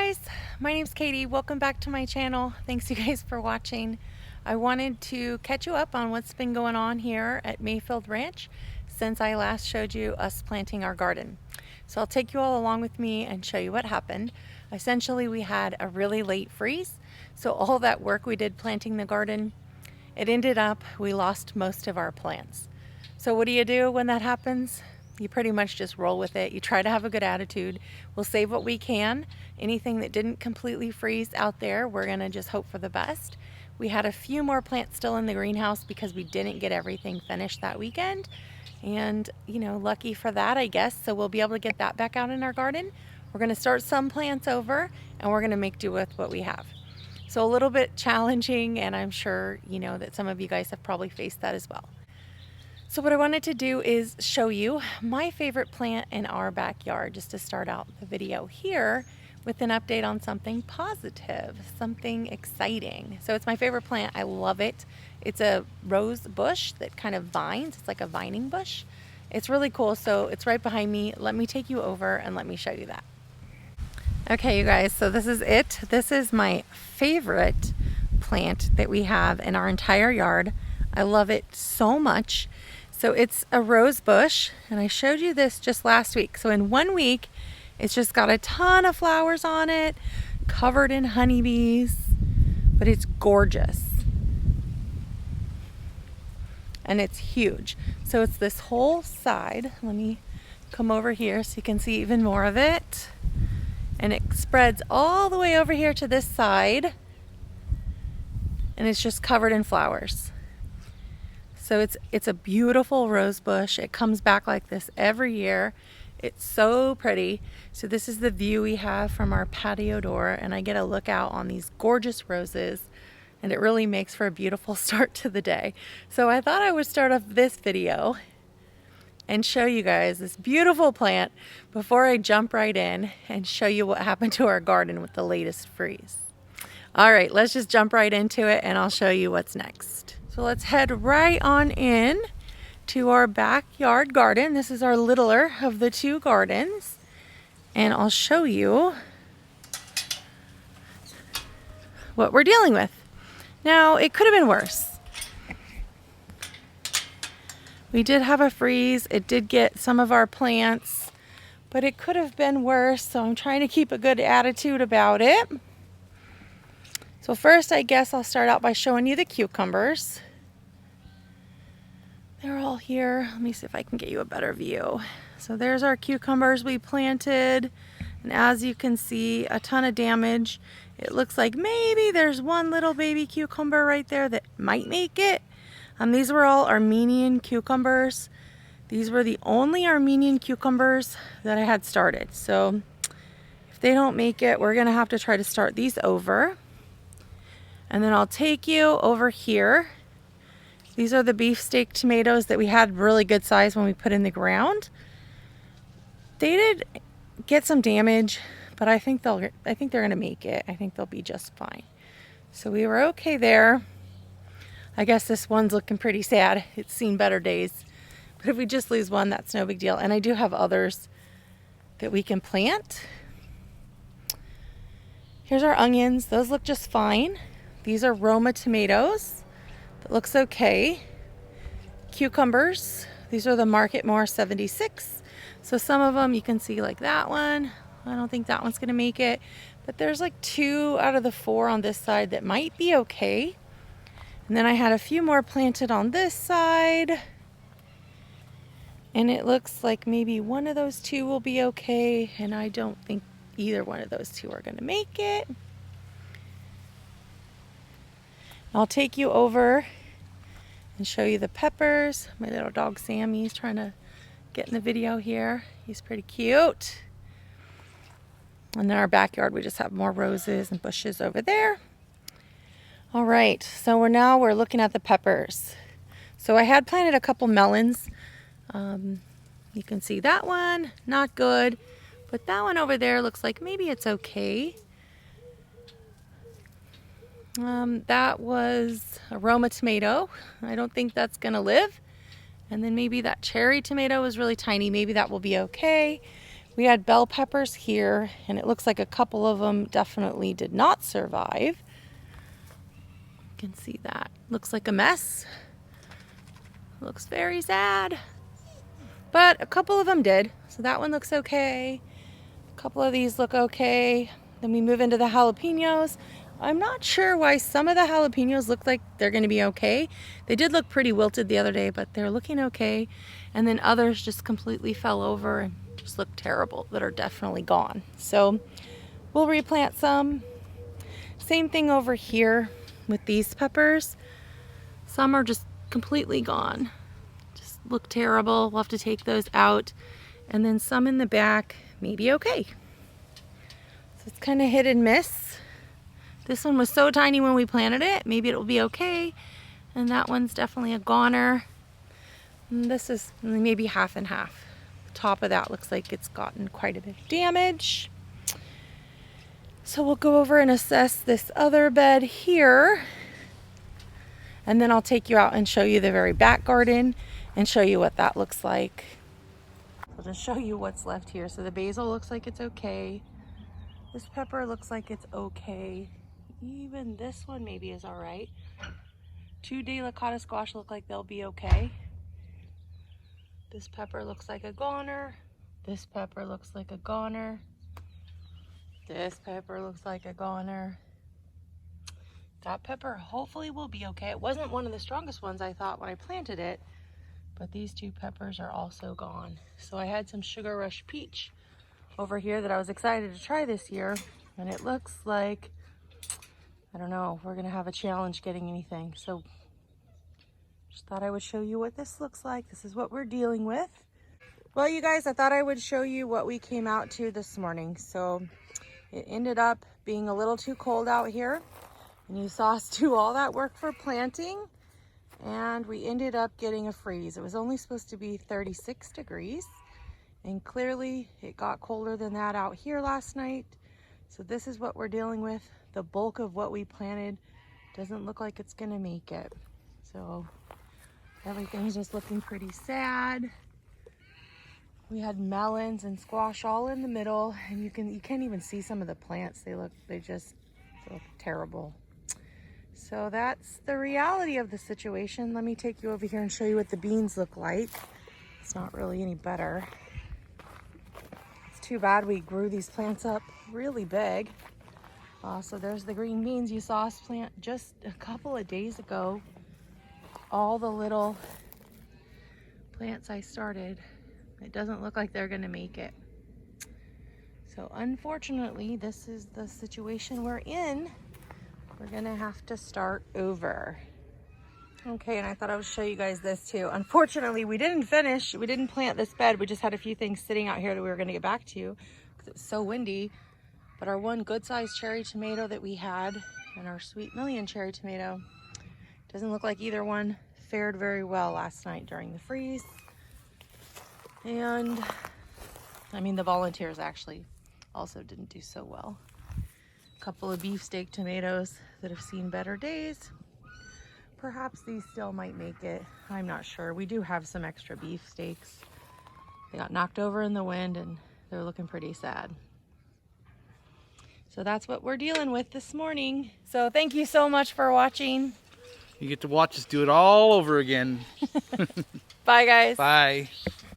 guys, my name's Katie. Welcome back to my channel. Thanks you guys for watching. I wanted to catch you up on what's been going on here at Mayfield Ranch since I last showed you us planting our garden. So I'll take you all along with me and show you what happened. Essentially, we had a really late freeze, so all that work we did planting the garden, it ended up we lost most of our plants. So what do you do when that happens? You pretty much just roll with it. You try to have a good attitude. We'll save what we can. Anything that didn't completely freeze out there, we're gonna just hope for the best. We had a few more plants still in the greenhouse because we didn't get everything finished that weekend. And you know, lucky for that, I guess. So we'll be able to get that back out in our garden. We're gonna start some plants over and we're gonna make do with what we have. So a little bit challenging, and I'm sure you know that some of you guys have probably faced that as well. So what I wanted to do is show you my favorite plant in our backyard, just to start out the video here with an update on something positive, something exciting. So it's my favorite plant. I love it. It's a rose bush that kind of vines. It's like a vining bush. It's really cool. So it's right behind me. Let me take you over and let me show you that. Okay, you guys, so this is it. This is my favorite plant that we have in our entire yard. I love it so much. So it's a rose bush, and I showed you this just last week. So in 1 week, it's just got a ton of flowers on it, covered in honeybees, but it's gorgeous. And it's huge. So it's this whole side. Let me come over here so you can see even more of it. And it spreads all the way over here to this side, and it's just covered in flowers. So it's a beautiful rose bush. It comes back like this every year. It's so pretty. So this is the view we have from our patio door, and I get a look out on these gorgeous roses, and it really makes for a beautiful start to the day. So I thought I would start off this video and show you guys this beautiful plant before I jump right in and show you what happened to our garden with the latest freeze. All right, let's just jump right into it and I'll show you what's next. So let's head right on in to our backyard garden. This is our littler of the two gardens, and I'll show you what we're dealing with. Now, it could have been worse. We did have a freeze. It did get some of our plants, but it could have been worse, so I'm trying to keep a good attitude about it. So first, I guess I'll start out by showing you the cucumbers. They're all here. Let me see if I can get you a better view. So there's our cucumbers we planted, and as you can see, a ton of damage. It looks like maybe there's one little baby cucumber right there that might make it. These were all Armenian cucumbers. These were the only Armenian cucumbers that I had started. So if they don't make it, we're gonna have to try to start these over. And then I'll take you over here. These are the beefsteak tomatoes that we had really good size when we put in the ground. They did get some damage, but I think they're gonna make it. I think they'll be just fine. So we were okay there. I guess this one's looking pretty sad. It's seen better days. But if we just lose one, that's no big deal. And I do have others that we can plant. Here's our onions. Those look just fine. These are Roma tomatoes. That looks okay. Cucumbers. These are the Market More 76. So some of them you can see, like that one. I don't think that one's gonna make it. But there's like 2 out of the 4 on this side that might be okay. And then I had a few more planted on this side. And it looks like maybe one of those 2 will be okay. And I don't think either one of those 2 are gonna make it. I'll take you over and show you the peppers. My little dog Sammy's trying to get in the video here. He's pretty cute. And in our backyard, we just have more roses and bushes over there. All right, so we're looking at the peppers. So I had planted a couple melons. You can see that one, not good. But that one over there looks like maybe it's okay. That was a Roma tomato. I don't think that's gonna live. And then maybe that cherry tomato was really tiny. Maybe that will be okay. We had bell peppers here, and it looks like a couple of them definitely did not survive. You can see that. Looks like a mess. Looks very sad. But a couple of them did. So that one looks okay. A couple of these look okay. Then we move into the jalapenos. I'm not sure why some of the jalapenos look like they're going to be okay. They did look pretty wilted the other day, but they're looking okay. And then others just completely fell over and just look terrible, that are definitely gone. So we'll replant some. Same thing over here with these peppers. Some are just completely gone. Just look terrible. We'll have to take those out. And then some in the back may be okay. So it's kind of hit and miss. This one was so tiny when we planted it. Maybe it'll be okay. And that one's definitely a goner. And this is maybe half and half. The top of that looks like it's gotten quite a bit of damage. So we'll go over and assess this other bed here. And then I'll take you out and show you the very back garden and show you what that looks like. I'll just show you what's left here. So the basil looks like it's okay. This pepper looks like it's okay. Even this one maybe is all right. 2 delicata squash look like they'll be okay. This pepper looks like a goner. This pepper looks like a goner. This pepper looks like a goner. That pepper hopefully will be okay. It wasn't one of the strongest ones I thought when I planted it, but these 2 peppers are also gone. So I had some Sugar Rush Peach over here that I was excited to try this year, and it looks like, I don't know, we're gonna have a challenge getting anything. So just thought I would show you what this looks like. This is what we're dealing with. Well, you guys, I thought I would show you what we came out to this morning. So it ended up being a little too cold out here, and you saw us do all that work for planting, and we ended up getting a freeze. It was only supposed to be 36 degrees, and clearly it got colder than that out here last night. So this is what we're dealing with. The bulk of what we planted doesn't look like it's gonna make it. So everything's just looking pretty sad. We had melons and squash all in the middle, and you can't even see some of the plants. They just look terrible. So that's the reality of the situation. Let me take you over here and show you what the beans look like. It's not really any better. It's too bad we grew these plants up really big. So there's the green beans you saw us plant just a couple of days ago. All the little plants I started, it doesn't look like they're gonna make it. So unfortunately, this is the situation we're in. We're gonna have to start over. Okay, and I thought I would show you guys this too. Unfortunately, we didn't finish. We didn't plant this bed. We just had a few things sitting out here that we were gonna get back to because it was so windy. But our one good sized cherry tomato that we had and our Sweet Million cherry tomato, doesn't look like either one fared very well last night during the freeze. And I mean, the volunteers actually also didn't do so well. A couple of beefsteak tomatoes that have seen better days. Perhaps these still might make it. I'm not sure. We do have some extra beefsteaks. They got knocked over in the wind and they're looking pretty sad. So that's what we're dealing with this morning. So thank you so much for watching. You get to watch us do it all over again. Bye, guys. Bye.